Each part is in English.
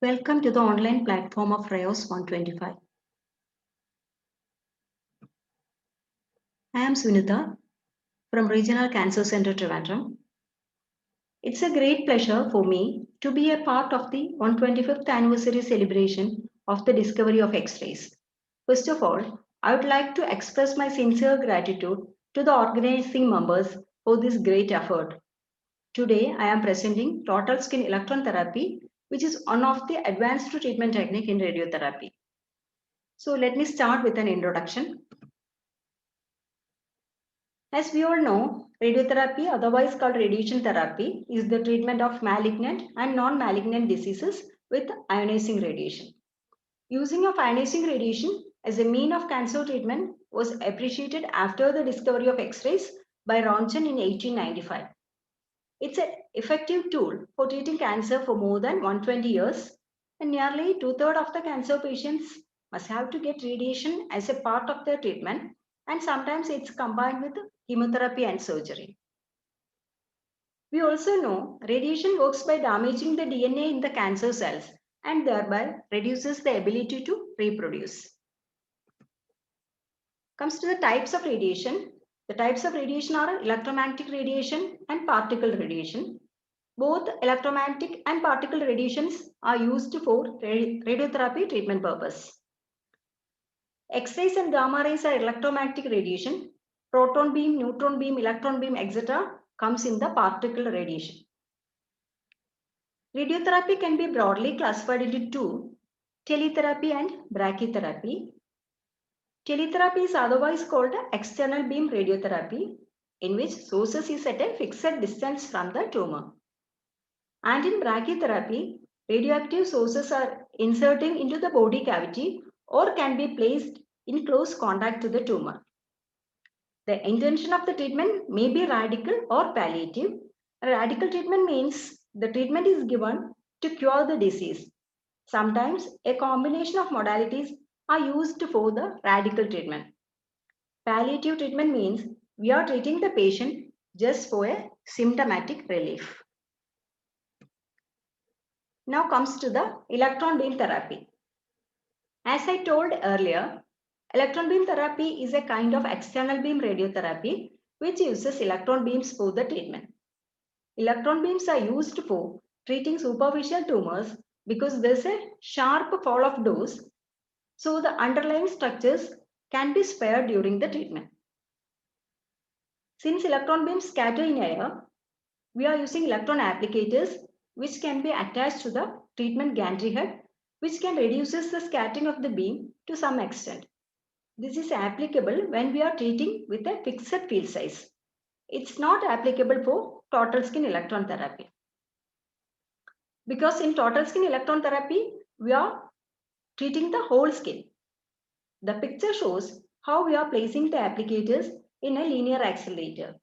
Welcome to the online platform of RAOS 125. I am Sunitha from Regional Cancer Center, Trivandrum. It's a great pleasure for me to be a part of the 125th anniversary celebration of the discovery of X-rays. First of all, I would like to express my sincere gratitude to the organizing members for this great effort. Today, I am presenting total skin electron therapy, which is one of the advanced treatment technique in radiotherapy. So let me start with an introduction. As we all know, radiotherapy, otherwise called radiation therapy, is the treatment of malignant and non-malignant diseases with ionizing radiation. Using of ionizing radiation as a mean of cancer treatment was appreciated after the discovery of X-rays by Röntgen in 1895. It's an effective tool for treating cancer for more than 120 years, and nearly two-thirds of the cancer patients must have to get radiation as a part of their treatment, and sometimes it's combined with chemotherapy and surgery. We also know radiation works by damaging the DNA in the cancer cells and thereby reduces the ability to reproduce. Comes to the types of radiation. The types of radiation are electromagnetic radiation and particle radiation. Both electromagnetic and particle radiations are used for radiotherapy treatment purpose. X-rays and gamma rays are electromagnetic radiation. Proton beam, neutron beam, electron beam, etc. comes in the particle radiation. Radiotherapy can be broadly classified into two, teletherapy and brachytherapy. Teletherapy is otherwise called external beam radiotherapy, in which sources is at a fixed distance from the tumor. And in brachytherapy, radioactive sources are inserted into the body cavity or can be placed in close contact to the tumor. The intention of the treatment may be radical or palliative. A radical treatment means the treatment is given to cure the disease. Sometimes a combination of modalities are used for the radical treatment. Palliative treatment means we are treating the patient just for a symptomatic relief. Now comes to the electron beam therapy. As I told earlier, electron beam therapy is a kind of external beam radiotherapy which uses electron beams for the treatment. Electron beams are used for treating superficial tumors because there is a sharp fall of dose, so the underlying structures can be spared during the treatment. Since electron beams scatter in air, we are using electron applicators which can be attached to the treatment gantry head, which can reduce the scattering of the beam to some extent. This is applicable when we are treating with a fixed field size. It's not applicable for total skin electron therapy. Because in total skin electron therapy, we are treating the whole skin. The picture shows how we are placing the applicators in a linear accelerator.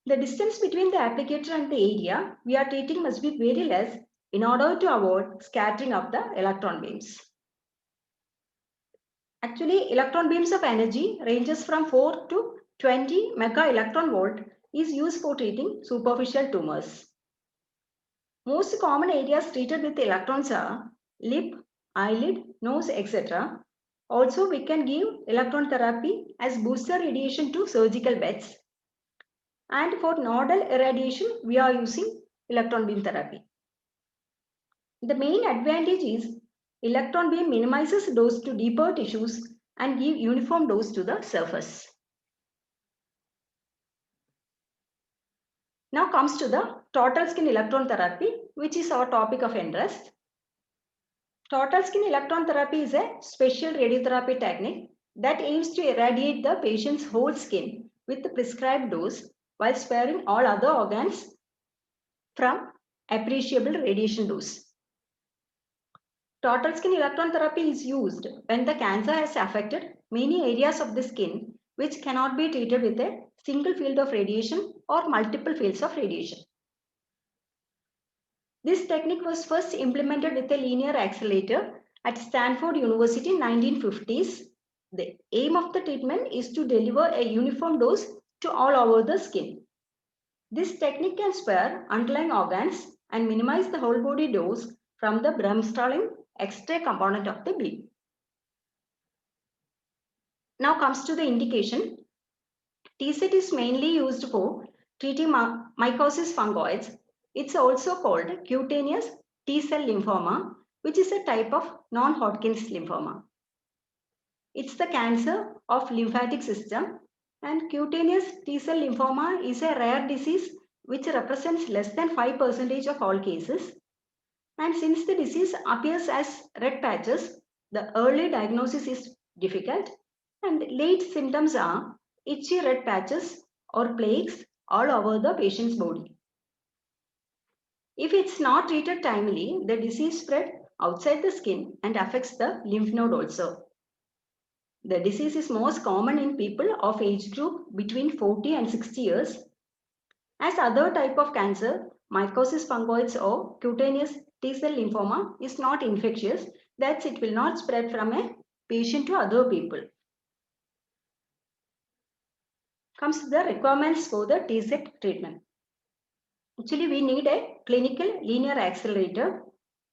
The distance between the applicator and the area we are treating must be very less in order to avoid scattering of the electron beams. Actually, electron beams of energy ranges from 4 to 20 mega electron volt is used for treating superficial tumors. Most common areas treated with electrons are lip, eyelid, nose, etc. Also, we can give electron therapy as booster radiation to surgical beds. And for nodal irradiation, we are using electron beam therapy. The main advantage is electron beam minimizes dose to deeper tissues and give uniform dose to the surface. Now comes to the total skin electron therapy, which is our topic of interest. Total skin electron therapy is a special radiotherapy technique that aims to irradiate the patient's whole skin with the prescribed dose while sparing all other organs from appreciable radiation dose. Total skin electron therapy is used when the cancer has affected many areas of the skin which cannot be treated with a single field of radiation or multiple fields of radiation. This technique was first implemented with a linear accelerator at Stanford University in 1950s. The aim of the treatment is to deliver a uniform dose to all over the skin. This technique can spare underlying organs and minimize the whole body dose from the bremsstrahlin X-ray component of the beam. Now comes to the indication. TSET is mainly used for treating mycosis fungoides. It's also called cutaneous T-cell lymphoma, which is a type of non-Hodgkin's lymphoma. It's the cancer of lymphatic system, and cutaneous T-cell lymphoma is a rare disease which represents less than 5% of all cases. And since the disease appears as red patches, the early diagnosis is difficult, and late symptoms are itchy red patches or plaques all over the patient's body. If it's not treated timely, the disease spread outside the skin and affects the lymph node also. The disease is most common in people of age group between 40 and 60 years. As other type of cancer, mycosis fungoides or cutaneous T-cell lymphoma is not infectious, that it will not spread from a patient to other people. Comes the requirements for the TSET treatment. Actually, we need a clinical linear accelerator,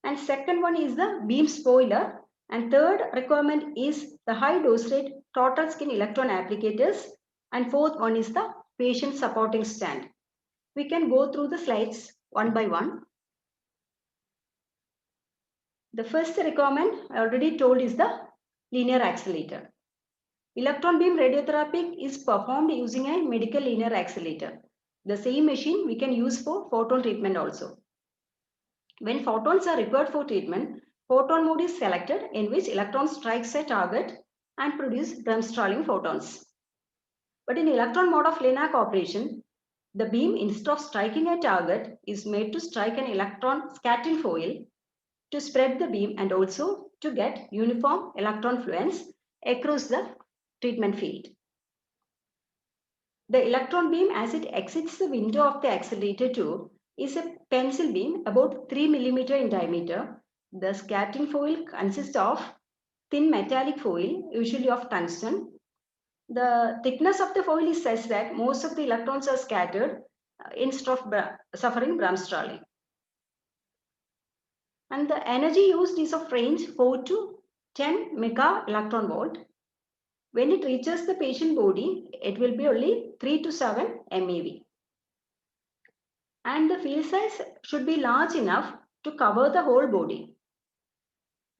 and second one is the beam spoiler, and third requirement is the high dose rate total skin electron applicators, and fourth one is the patient supporting stand. We can go through the slides one by one. The first requirement I already told is the linear accelerator. Electron beam radiotherapy is performed using a medical linear accelerator. The same machine we can use for photon treatment also. When photons are required for treatment, photon mode is selected in which electron strikes a target and produce bremsstrahlin photons. But in electron mode of LINAC operation, the beam instead of striking a target is made to strike an electron scattering foil to spread the beam and also to get uniform electron fluence across the treatment field. The electron beam as it exits the window of the accelerator tube is a pencil beam about 3 mm in diameter. The scattering foil consists of thin metallic foil, usually of tungsten. The thickness of the foil is such that most of the electrons are scattered instead of suffering bremsstrahlin. And the energy used is of range 4 to 10 mega electron volt. When it reaches the patient body, it will be only 3 to 7 MeV. And the field size should be large enough to cover the whole body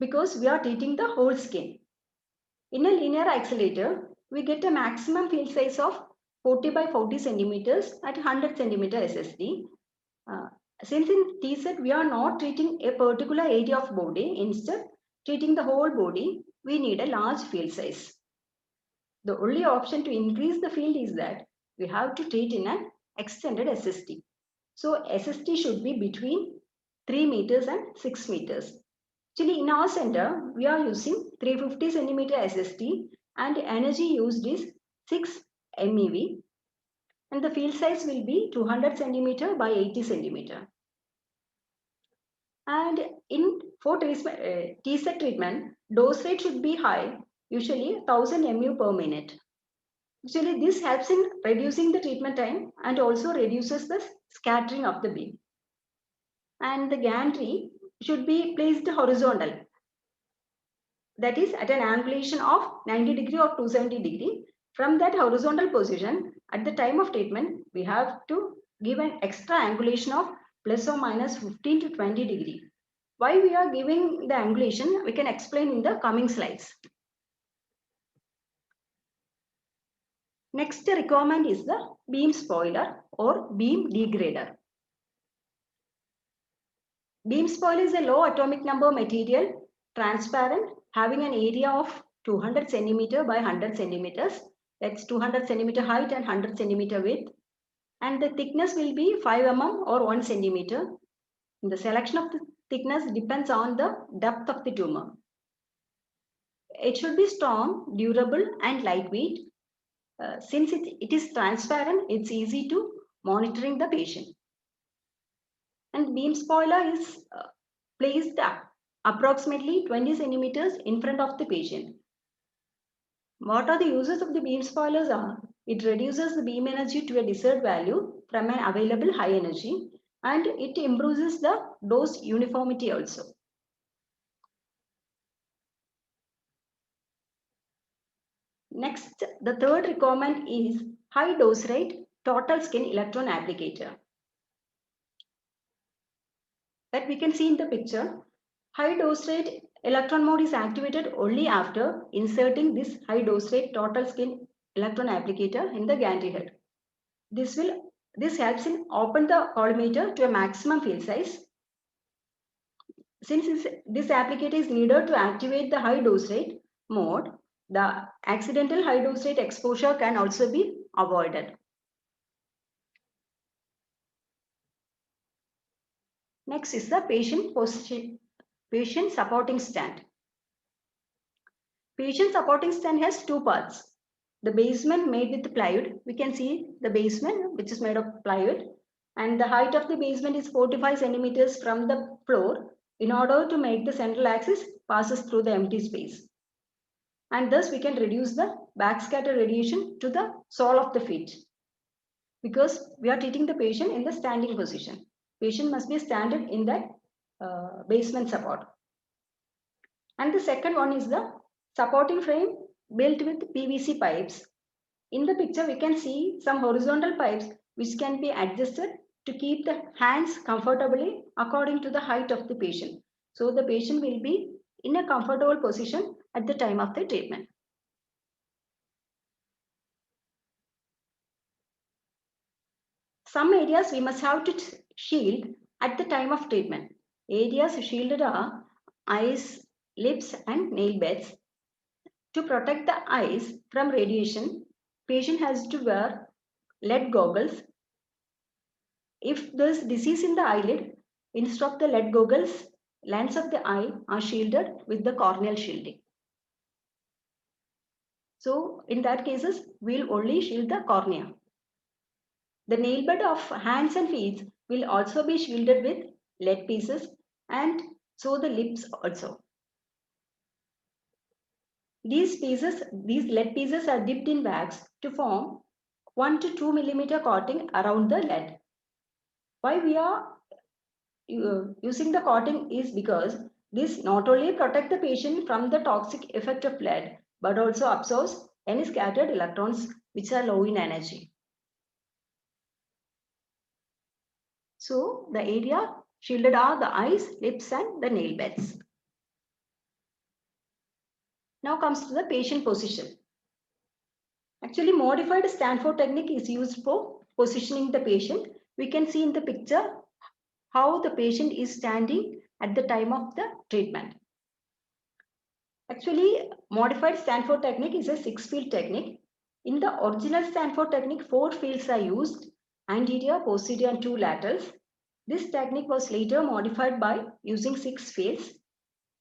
because we are treating the whole skin. In a linear accelerator, we get a maximum field size of 40 by 40 centimeters at 100 centimeter SSD. Since in TSET we are not treating a particular area of body, instead treating the whole body, we need a large field size. The only option to increase the field is that we have to treat in an extended SST. So SST should be between 3 meters and 6 meters. Actually, in our center, we are using 350 centimeter SST and the energy used is 6 MeV. And the field size will be 200 centimeter by 80 centimeter. And for TSET treatment, dose rate should be high, usually 1000 MU per minute. Actually, this helps in reducing the treatment time and also reduces the scattering of the beam. And the gantry should be placed horizontal. That is at an angulation of 90 degree or 270 degree. From that horizontal position, at the time of treatment, we have to give an extra angulation of plus or minus 15 to 20 degree. Why we are giving the angulation, we can explain in the coming slides. Next requirement is the beam spoiler or beam degrader. Beam spoiler is a low atomic number material, transparent, having an area of 200 centimeter by 100 centimeters. That's 200 centimeter height and 100 centimeter width. And the thickness will be 5 mm or 1 centimeter. The selection of the thickness depends on the depth of the tumor. It should be strong, durable, and lightweight. Since it is transparent, it's easy to monitoring the patient. And beam spoiler is placed approximately 20 centimeters in front of the patient. What are the uses of the beam spoilers are? It reduces the beam energy to a desired value from an available high energy, and it improves the dose uniformity also. Next, the third requirement is high dose rate total skin electron applicator. That we can see in the picture. High dose rate electron mode is activated only after inserting this high dose rate total skin electron applicator in the gantry head. This helps in open the collimator to a maximum field size. Since this applicator is needed to activate the high dose rate mode, the accidental high dose rate exposure can also be avoided. Next is the patient supporting stand. Patient supporting stand has two parts. The basement made with plywood. We can see the basement which is made of plywood, and the height of the basement is 45 centimeters from the floor in order to make the central axis passes through the empty space. And thus we can reduce the backscatter radiation to the sole of the feet, because we are treating the patient in the standing position. Patient must be standing in that basement support. And the second one is the supporting frame built with PVC pipes. In the picture, we can see some horizontal pipes which can be adjusted to keep the hands comfortably according to the height of the patient. So the patient will be in a comfortable position at the time of the treatment. Some areas we must have to shield at the time of treatment. Areas shielded are eyes, lips and nail beds. To protect the eyes from radiation, patient has to wear lead goggles. If there's disease in the eyelid, instead of the lead goggles, lens of the eye are shielded with the corneal shielding. So in that cases, we'll only shield the cornea. The nail bed of hands and feet will also be shielded with lead pieces, and so the lips also. These lead pieces are dipped in wax to form 1 to 2 millimeter coating around the lead. Why we are using the coating is because this not only protects the patient from the toxic effect of lead, but also absorbs any scattered electrons which are low in energy. So the area shielded are the eyes, lips and the nail beds. Now comes to the patient position. Actually, modified Stanford technique is used for positioning the patient. We can see in the picture how the patient is standing at the time of the treatment. Actually, modified Stanford technique is a 6-field technique. In the original Stanford technique, 4 fields are used: anterior, posterior and 2 laterals. This technique was later modified by using 6 fields,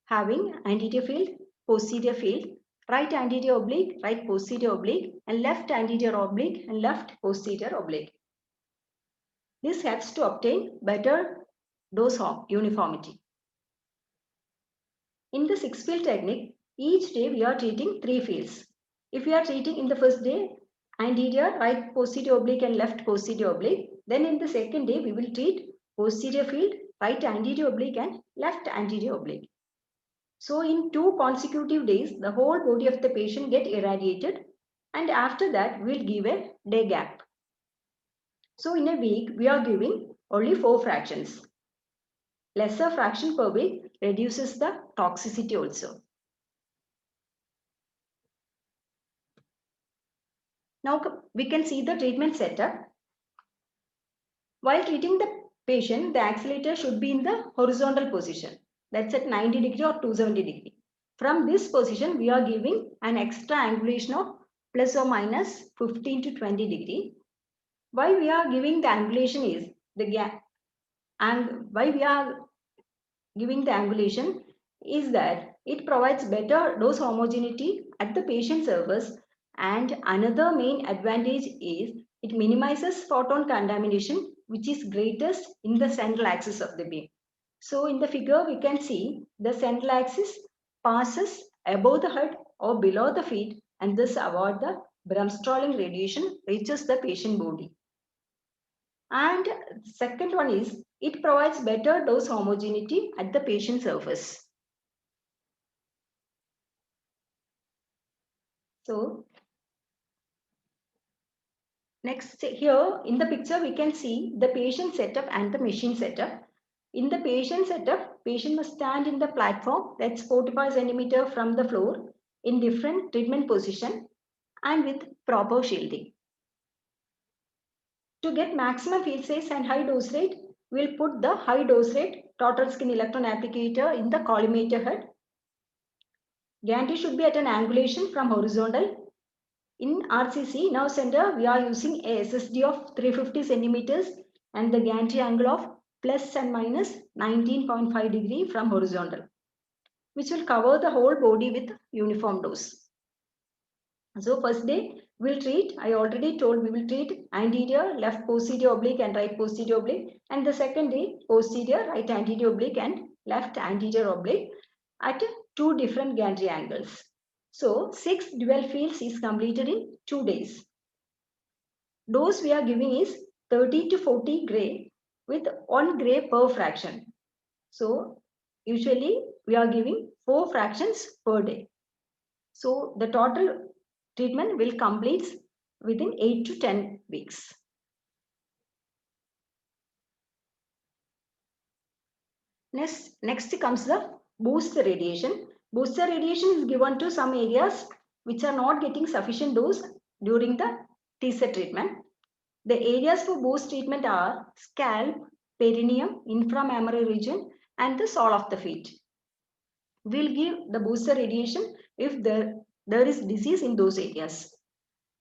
having anterior field, posterior field, right anterior oblique, right posterior oblique, and left anterior oblique and left posterior oblique. This helps to obtain better dose uniformity. In the 6-field technique, each day we are treating 3 fields. If we are treating in the first day anterior, right posterior oblique and left posterior oblique, then in the second day we will treat posterior field, right anterior oblique and left anterior oblique. So in 2 consecutive days, the whole body of the patient get irradiated, and after that we'll give a day gap. So in a week, we are giving only 4 fractions. Lesser fraction per week reduces the toxicity also. Now we can see the treatment setup. While treating the patient, the accelerator should be in the horizontal position. That's at 90 degree or 270 degree. From this position, we are giving an extra angulation of plus or minus 15 to 20 degree. Why we are giving the angulation is the gap, and why we are giving the angulation is that it provides better dose homogeneity at the patient surface, and another main advantage is it minimizes photon contamination, which is greatest in the central axis of the beam. So in the figure we can see the central axis passes above the head or below the feet, and thus avoid the Bremsstrahlung radiation reaches the patient body. And second one is it provides better dose homogeneity at the patient surface. So Next, here in the picture, we can see the patient setup and the machine setup. In the patient setup, patient must stand in the platform that's 45 centimeter from the floor in different treatment position and with proper shielding. To get maximum field size and high dose rate, we'll put the high dose rate total skin electron applicator in the collimator head. Gantry should be at an angulation from horizontal. In RCC nerve center, we are using a SSD of 350 centimeters and the gantry angle of plus and minus 19.5 degree from horizontal, which will cover the whole body with uniform dose. So first day we'll treat, I already told we will treat anterior, left posterior oblique and right posterior oblique, and the second day posterior, right anterior oblique and left anterior oblique at 2 different gantry angles. So 6 dual fields is completed in 2 days. Dose we are giving is 30 to 40 gray with 1 gray per fraction. So usually we are giving 4 fractions per day. So the total treatment will complete within 8 to 10 weeks. Next comes the booster radiation. Booster radiation is given to some areas which are not getting sufficient dose during the TSET treatment. The areas for boost treatment are scalp, perineum, inframammary region, and the sole of the feet. We'll give the booster radiation if there is disease in those areas.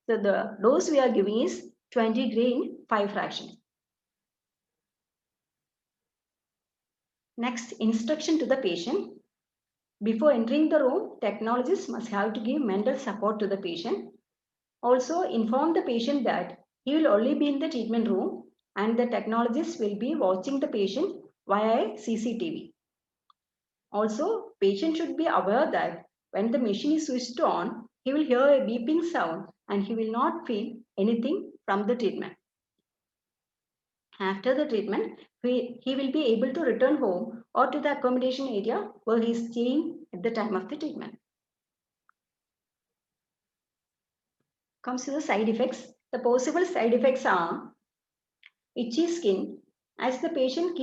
So the dose we are giving is 20 gray in 5 fractions. Next, instruction to the patient. Before entering the room, technologists must have to give mental support to the patient. Also, inform the patient that he will only be in the treatment room and the technologist will be watching the patient via CCTV. Also, patient should be aware that when the machine is switched on, he will hear a beeping sound and he will not feel anything from the treatment. After the treatment, he will be able to return home or to the accommodation area where he is staying at the time of the treatment. Comes to the side effects. The possible side effects are itchy skin, as the patient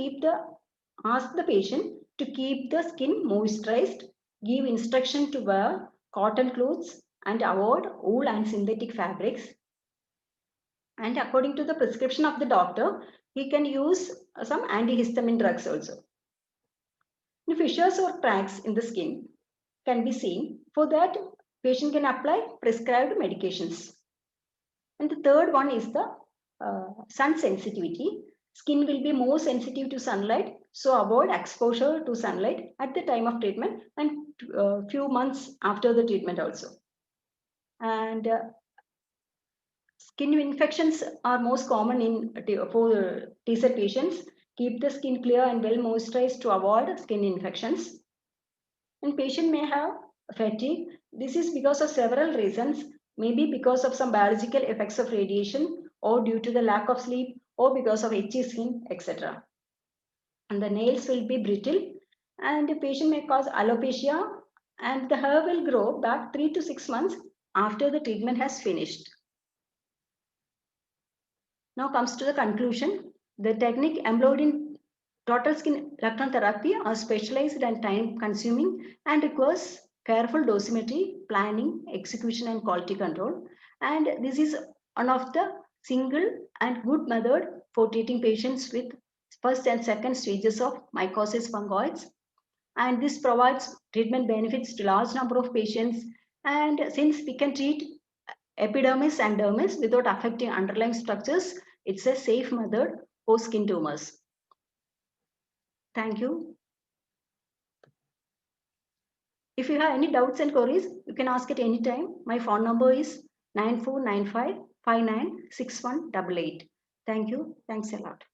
ask the patient to keep the skin moisturized, give instruction to wear cotton clothes and avoid wool and synthetic fabrics. And according to the prescription of the doctor, he can use some antihistamine drugs also. The fissures or cracks in the skin can be seen. For that, patient can apply prescribed medications. And the third one is the sun sensitivity. Skin will be more sensitive to sunlight, so avoid exposure to sunlight at the time of treatment and few months after the treatment also. And skin infections are most common for TSET patients. Keep the skin clear and well moisturized to avoid skin infections. And patient may have fatigue. This is because of several reasons, maybe because of some biological effects of radiation or due to the lack of sleep or because of itchy skin, etc. And the nails will be brittle and the patient may cause alopecia and the hair will grow back 3 to 6 months after the treatment has finished. Now comes to the conclusion. The technique employed in total skin electron therapy are specialized and time consuming and requires careful dosimetry, planning, execution and quality control. And this is one of the single and good method for treating patients with first and second stages of mycosis fungoides. And this provides treatment benefits to large number of patients. And since we can treat epidermis and dermis without affecting underlying structures, it's a safe method for skin tumors. Thank you. If you have any doubts and queries, you can ask at any time. My phone number is 9495 596188. Thank you. Thanks a lot.